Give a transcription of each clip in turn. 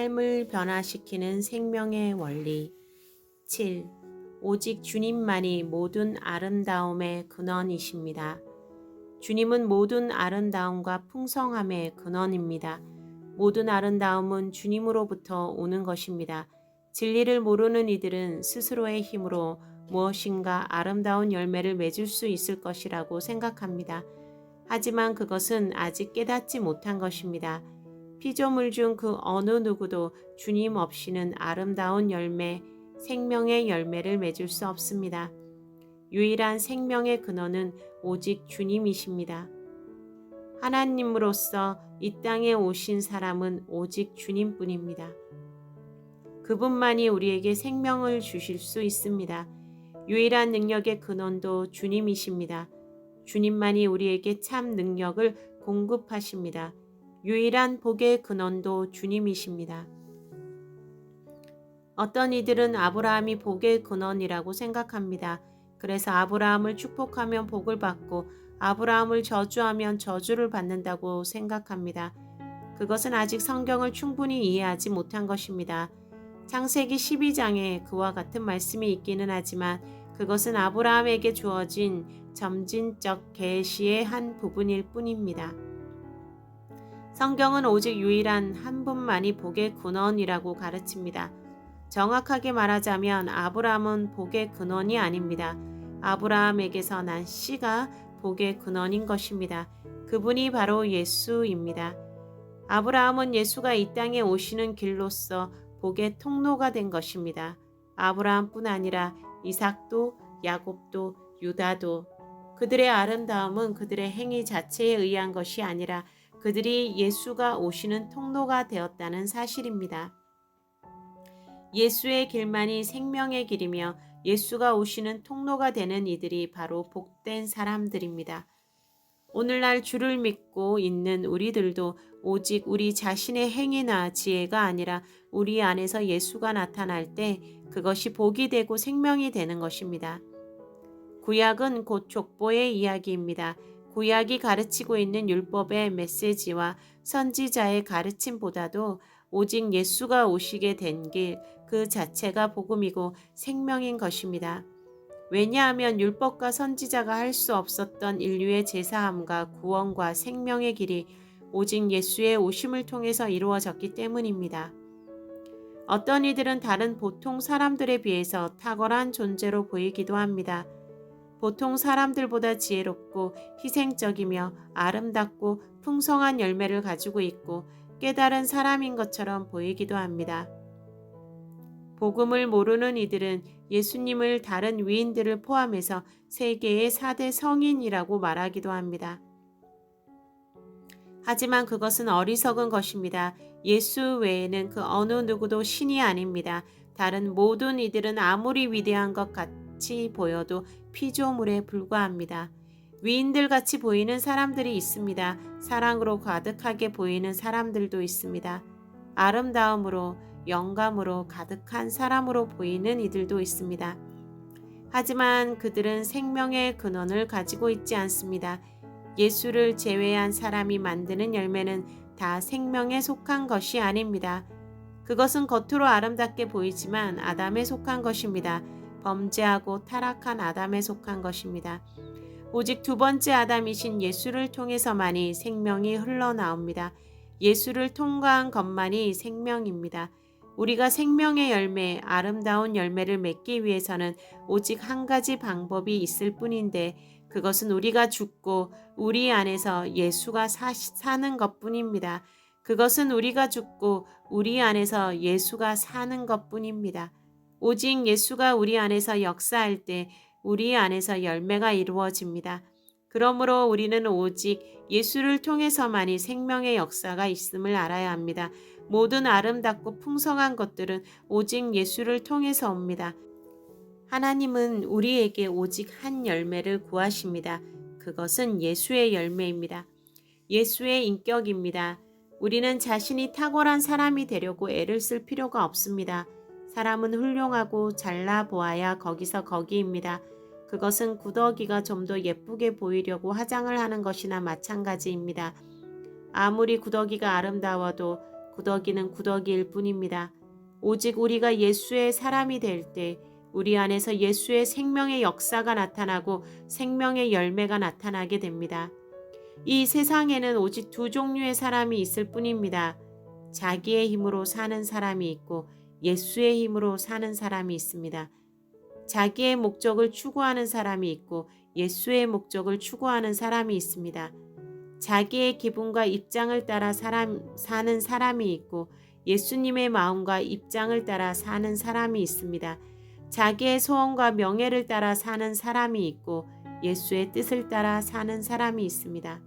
삶을 변화시키는 생명의 원리. 7. 오직 주님만이 모든 아름다움의 근원이십니다. 주님은 모든 아름다움과 풍성함의 근원입니다. 모든 아름다움은 주님으로부터 오는 것입니다. 진리를 모르는 이들은 스스로의 힘으로 무엇인가 아름다운 열매를 맺을 수 있을 것이라고 생각합니다. 하지만 그것은 아직 깨닫지 못한 것입니다. 피조물 중 그 어느 누구도 주님 없이는 아름다운 열매, 생명의 열매를 맺을 수 없습니다. 유일한 생명의 근원은 오직 주님이십니다. 하나님으로서 이 땅에 오신 사람은 오직 주님뿐입니다. 그분만이 우리에게 생명을 주실 수 있습니다. 유일한 능력의 근원도 주님이십니다. 주님만이 우리에게 참 능력을 공급하십니다. 유일한 복의 근원도 주님이십니다. 어떤 이들은 아브라함이 복의 근원이라고 생각합니다. 그래서 아브라함을 축복하면 복을 받고 아브라함을 저주하면 저주를 받는다고 생각합니다. 그것은 아직 성경을 충분히 이해하지 못한 것입니다. 창세기 12장에 그와 같은 말씀이 있기는 하지만 그것은 아브라함에게 주어진 점진적 계시의 한 부분일 뿐입니다. 성경은 오직 유일한 한 분만이 복의 근원이라고 가르칩니다. 정확하게 말하자면 아브라함은 복의 근원이 아닙니다. 아브라함에게서 난 씨가 복의 근원인 것입니다. 그분이 바로 예수입니다. 아브라함은 예수가 이 땅에 오시는 길로서 복의 통로가 된 것입니다. 아브라함뿐 아니라 이삭도, 야곱도, 유다도 그들의 아름다움은 그들의 행위 자체에 의한 것이 아니라 그들이 예수가 오시는 통로가 되었다는 사실입니다. 예수의 길만이 생명의 길이며 예수가 오시는 통로가 되는 이들이 바로 복된 사람들입니다. 오늘날 주를 믿고 있는 우리들도 오직 우리 자신의 행위나 지혜가 아니라 우리 안에서 예수가 나타날 때 그것이 복이 되고 생명이 되는 것입니다. 구약은 곧 족보의 이야기입니다. 구약이 가르치고 있는 율법의 메시지와 선지자의 가르침보다도 오직 예수가 오시게 된 길 그 자체가 복음이고 생명인 것입니다. 왜냐하면 율법과 선지자가 할 수 없었던 인류의 제사함과 구원과 생명의 길이 오직 예수의 오심을 통해서 이루어졌기 때문입니다. 어떤 이들은 다른 보통 사람들에 비해서 탁월한 존재로 보이기도 합니다. 보통 사람들보다 지혜롭고 희생적이며 아름답고 풍성한 열매를 가지고 있고 깨달은 사람인 것처럼 보이기도 합니다. 복음을 모르는 이들은 예수님을 다른 위인들을 포함해서 세계의 4대 성인이라고 말하기도 합니다. 하지만 그것은 어리석은 것입니다. 예수 외에는 그 어느 누구도 신이 아닙니다. 다른 모든 이들은 아무리 위대한 것 같이 보여도 피조물에 불과합니다. 위인들 같이 보이는 사람들이 있습니다. 사랑으로 가득하게 보이는 사람들도 있습니다. 아름다움으로 영감으로 가득한 사람으로 보이는 이들도 있습니다. 하지만 그들은 생명의 근원을 가지고 있지 않습니다. 예수를 제외한 사람이 만드는 열매는 다 생명에 속한 것이 아닙니다. 그것은 겉으로 아름답게 보이지만 아담에 속한 것입니다. 범죄하고 타락한 아담에 속한 것입니다. 오직 두 번째 아담이신 예수를 통해서만이 생명이 흘러나옵니다. 예수를 통과한 것만이 생명입니다. 우리가 생명의 열매, 아름다운 열매를 맺기 위해서는 오직 한 가지 방법이 있을 뿐인데 그것은 우리가 죽고 우리 안에서 예수가 사는 것뿐입니다. 그것은 우리가 죽고 우리 안에서 예수가 사는 것뿐입니다. 오직 예수가 우리 안에서 역사할 때 우리 안에서 열매가 이루어집니다. 그러므로 우리는 오직 예수를 통해서만이 생명의 역사가 있음을 알아야 합니다. 모든 아름답고 풍성한 것들은 오직 예수를 통해서 옵니다. 하나님은 우리에게 오직 한 열매를 구하십니다. 그것은 예수의 열매입니다. 예수의 인격입니다. 우리는 자신이 탁월한 사람이 되려고 애를 쓸 필요가 없습니다. 사람은 훌륭하고 잘나 보아야 거기서 거기입니다. 그것은 구더기가 좀 더 예쁘게 보이려고 화장을 하는 것이나 마찬가지입니다. 아무리 구더기가 아름다워도 구더기는 구더기일 뿐입니다. 오직 우리가 예수의 사람이 될 때 우리 안에서 예수의 생명의 역사가 나타나고 생명의 열매가 나타나게 됩니다. 이 세상에는 오직 두 종류의 사람이 있을 뿐입니다. 자기의 힘으로 사는 사람이 있고 예수의 힘으로 사는 사람이 있습니다. 자기의 목적을 추구하는 사람이 있고 예수의 목적을 추구하는 사람이 있습니다. 자기의 기분과 입장을 따라 사는 사람이 있고 예수님의 마음과 입장을 따라 사는 사람이 있습니다. 자기의 소원과 명예를 따라 사는 사람이 있고 예수의 뜻을 따라 사는 사람이 있습니다.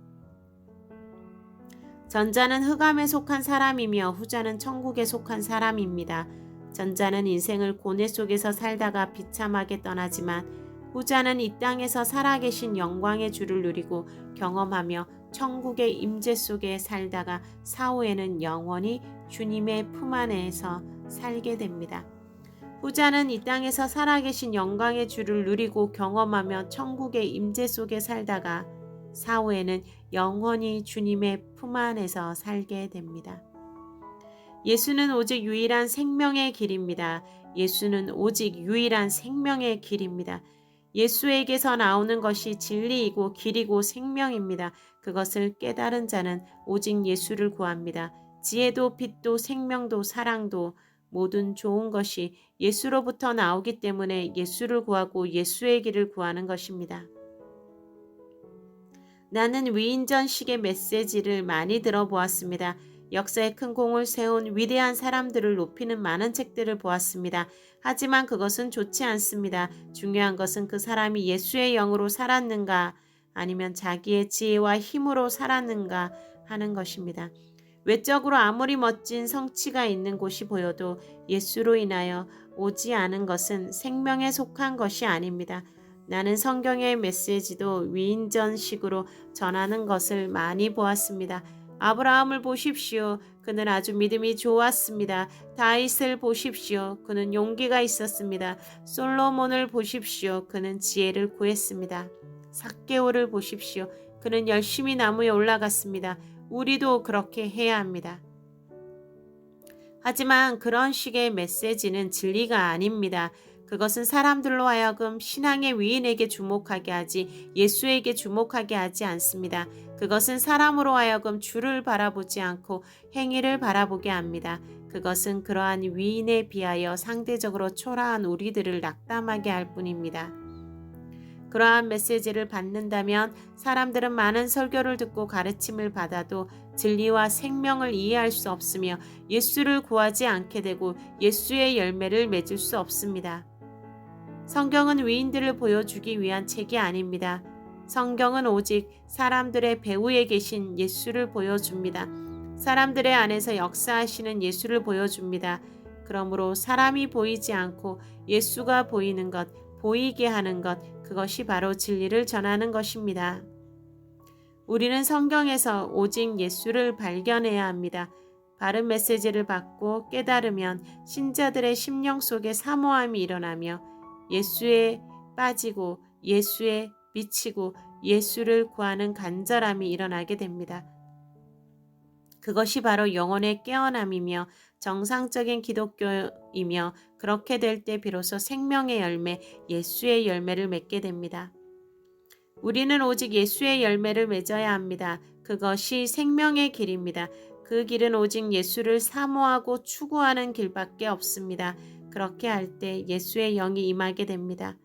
전자는 흑암에 속한 사람이며 후자는 천국에 속한 사람입니다. 전자는 인생을 고뇌 속에서 살다가 비참하게 떠나지만 후자는 이 땅에서 살아계신 영광의 주를 누리고 경험하며 천국의 임재 속에 살다가 사후에는 영원히 주님의 품 안에서 살게 됩니다. 후자는 이 땅에서 살아계신 영광의 주를 누리고 경험하며 천국의 임재 속에 살다가 사후에는 영원히 주님의 품 안에서 살게 됩니다. 예수는 오직 유일한 생명의 길입니다. 예수는 오직 유일한 생명의 길입니다. 예수에게서 나오는 것이 진리이고 길이고 생명입니다. 그것을 깨달은 자는 오직 예수를 구합니다. 지혜도 빛도 생명도 사랑도 모든 좋은 것이 예수로부터 나오기 때문에 예수를 구하고 예수의 길을 구하는 것입니다. 나는 위인전식의 메시지를 많이 들어보았습니다. 역사에 큰 공을 세운 위대한 사람들을 높이는 많은 책들을 보았습니다. 하지만 그것은 좋지 않습니다. 중요한 것은 그 사람이 예수의 영으로 살았는가 아니면 자기의 지혜와 힘으로 살았는가 하는 것입니다. 외적으로 아무리 멋진 성취가 있는 곳이 보여도 예수로 인하여 오지 않은 것은 생명에 속한 것이 아닙니다. 나는 성경의 메시지도 위인전식으로 전하는 것을 많이 보았습니다. 아브라함을 보십시오. 그는 아주 믿음이 좋았습니다. 다윗을 보십시오. 그는 용기가 있었습니다. 솔로몬을 보십시오. 그는 지혜를 구했습니다. 삭개오를 보십시오. 그는 열심히 나무에 올라갔습니다. 우리도 그렇게 해야 합니다. 하지만 그런 식의 메시지는 진리가 아닙니다. 그것은 사람들로 하여금 신앙의 위인에게 주목하게 하지 예수에게 주목하게 하지 않습니다. 그것은 사람으로 하여금 주를 바라보지 않고 행위를 바라보게 합니다. 그것은 그러한 위인에 비하여 상대적으로 초라한 우리들을 낙담하게 할 뿐입니다. 그러한 메시지를 받는다면 사람들은 많은 설교를 듣고 가르침을 받아도 진리와 생명을 이해할 수 없으며 예수를 구하지 않게 되고 예수의 열매를 맺을 수 없습니다. 성경은 위인들을 보여주기 위한 책이 아닙니다. 성경은 오직 사람들의 배후에 계신 예수를 보여줍니다. 사람들의 안에서 역사하시는 예수를 보여줍니다. 그러므로 사람이 보이지 않고 예수가 보이는 것, 보이게 하는 것, 그것이 바로 진리를 전하는 것입니다. 우리는 성경에서 오직 예수를 발견해야 합니다. 바른 메시지를 받고 깨달으면 신자들의 심령 속에 사모함이 일어나며 예수에 빠지고 예수에 미치고 예수를 구하는 간절함이 일어나게 됩니다. 그것이 바로 영혼의 깨어남이며 정상적인 기독교이며 그렇게 될 때 비로소 생명의 열매, 예수의 열매를 맺게 됩니다. 우리는 오직 예수의 열매를 맺어야 합니다. 그것이 생명의 길입니다. 그 길은 오직 예수를 사모하고 추구하는 길밖에 없습니다. 그렇게 할 때 예수의 영이 임하게 됩니다.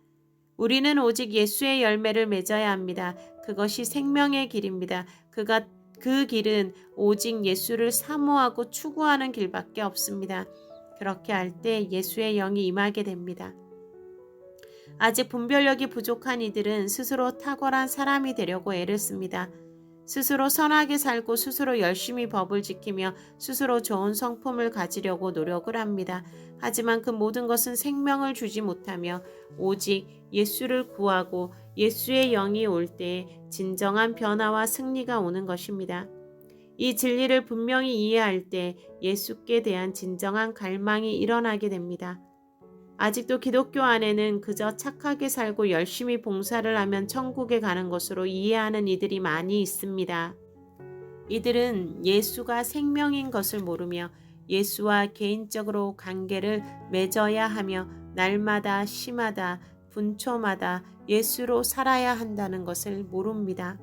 우리는 오직 예수의 열매를 맺어야 합니다. 그것이 생명의 길입니다. 그 길은 오직 예수를 사모하고 추구하는 길밖에 없습니다. 그렇게 할 때 예수의 영이 임하게 됩니다. 아직 분별력이 부족한 이들은 스스로 탁월한 사람이 되려고 애를 씁니다. 스스로 선하게 살고 스스로 열심히 법을 지키며 스스로 좋은 성품을 가지려고 노력을 합니다. 하지만 그 모든 것은 생명을 주지 못하며 오직 예수를 구하고 예수의 영이 올 때 진정한 변화와 승리가 오는 것입니다. 이 진리를 분명히 이해할 때 예수께 대한 진정한 갈망이 일어나게 됩니다. 아직도 기독교 안에는 그저 착하게 살고 열심히 봉사를 하면 천국에 가는 것으로 이해하는 이들이 많이 있습니다. 이들은 예수가 생명인 것을 모르며 예수와 개인적으로 관계를 맺어야 하며 날마다 시마다 분초마다 예수로 살아야 한다는 것을 모릅니다.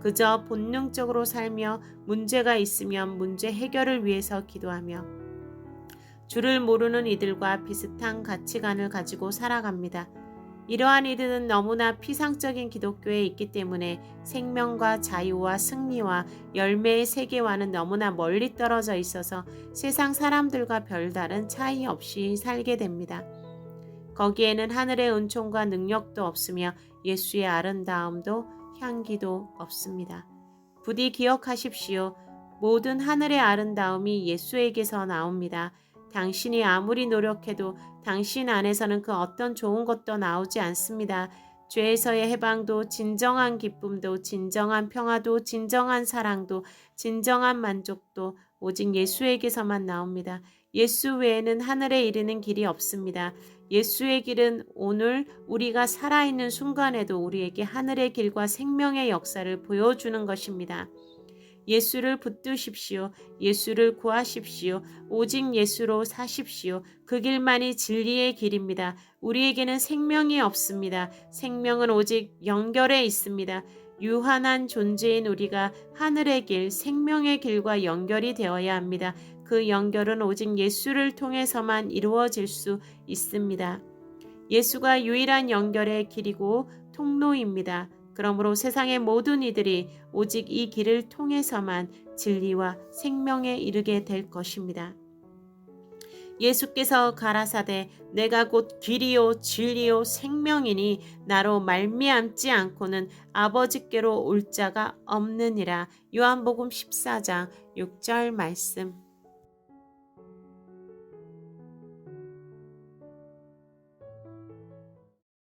그저 본능적으로 살며 문제가 있으면 문제 해결을 위해서 기도하며 주를 모르는 이들과 비슷한 가치관을 가지고 살아갑니다. 이러한 이들은 너무나 피상적인 기독교에 있기 때문에 생명과 자유와 승리와 열매의 세계와는 너무나 멀리 떨어져 있어서 세상 사람들과 별다른 차이 없이 살게 됩니다. 거기에는 하늘의 은총과 능력도 없으며 예수의 아름다움도 향기도 없습니다. 부디 기억하십시오. 모든 하늘의 아름다움이 예수에게서 나옵니다. 당신이 아무리 노력해도 당신 안에서는 그 어떤 좋은 것도 나오지 않습니다. 죄에서의 해방도 진정한 기쁨도 진정한 평화도 진정한 사랑도 진정한 만족도 오직 예수에게서만 나옵니다. 예수 외에는 하늘에 이르는 길이 없습니다. 예수의 길은 오늘 우리가 살아있는 순간에도 우리에게 하늘의 길과 생명의 역사를 보여주는 것입니다. 예수를 붙드십시오. 예수를 구하십시오. 오직 예수로 사십시오. 그 길만이 진리의 길입니다. 우리에게는 생명이 없습니다. 생명은 오직 연결에 있습니다. 유한한 존재인 우리가 하늘의 길, 생명의 길과 연결이 되어야 합니다. 그 연결은 오직 예수를 통해서만 이루어질 수 있습니다. 예수가 유일한 연결의 길이고 통로입니다. 그러므로 세상의 모든 이들이 오직 이 길을 통해서만 진리와 생명에 이르게 될 것입니다. 예수께서 가라사대 내가 곧 길이요 진리요 생명이니 나로 말미암지 않고는 아버지께로 올 자가 없느니라. 요한복음 14장 6절 말씀.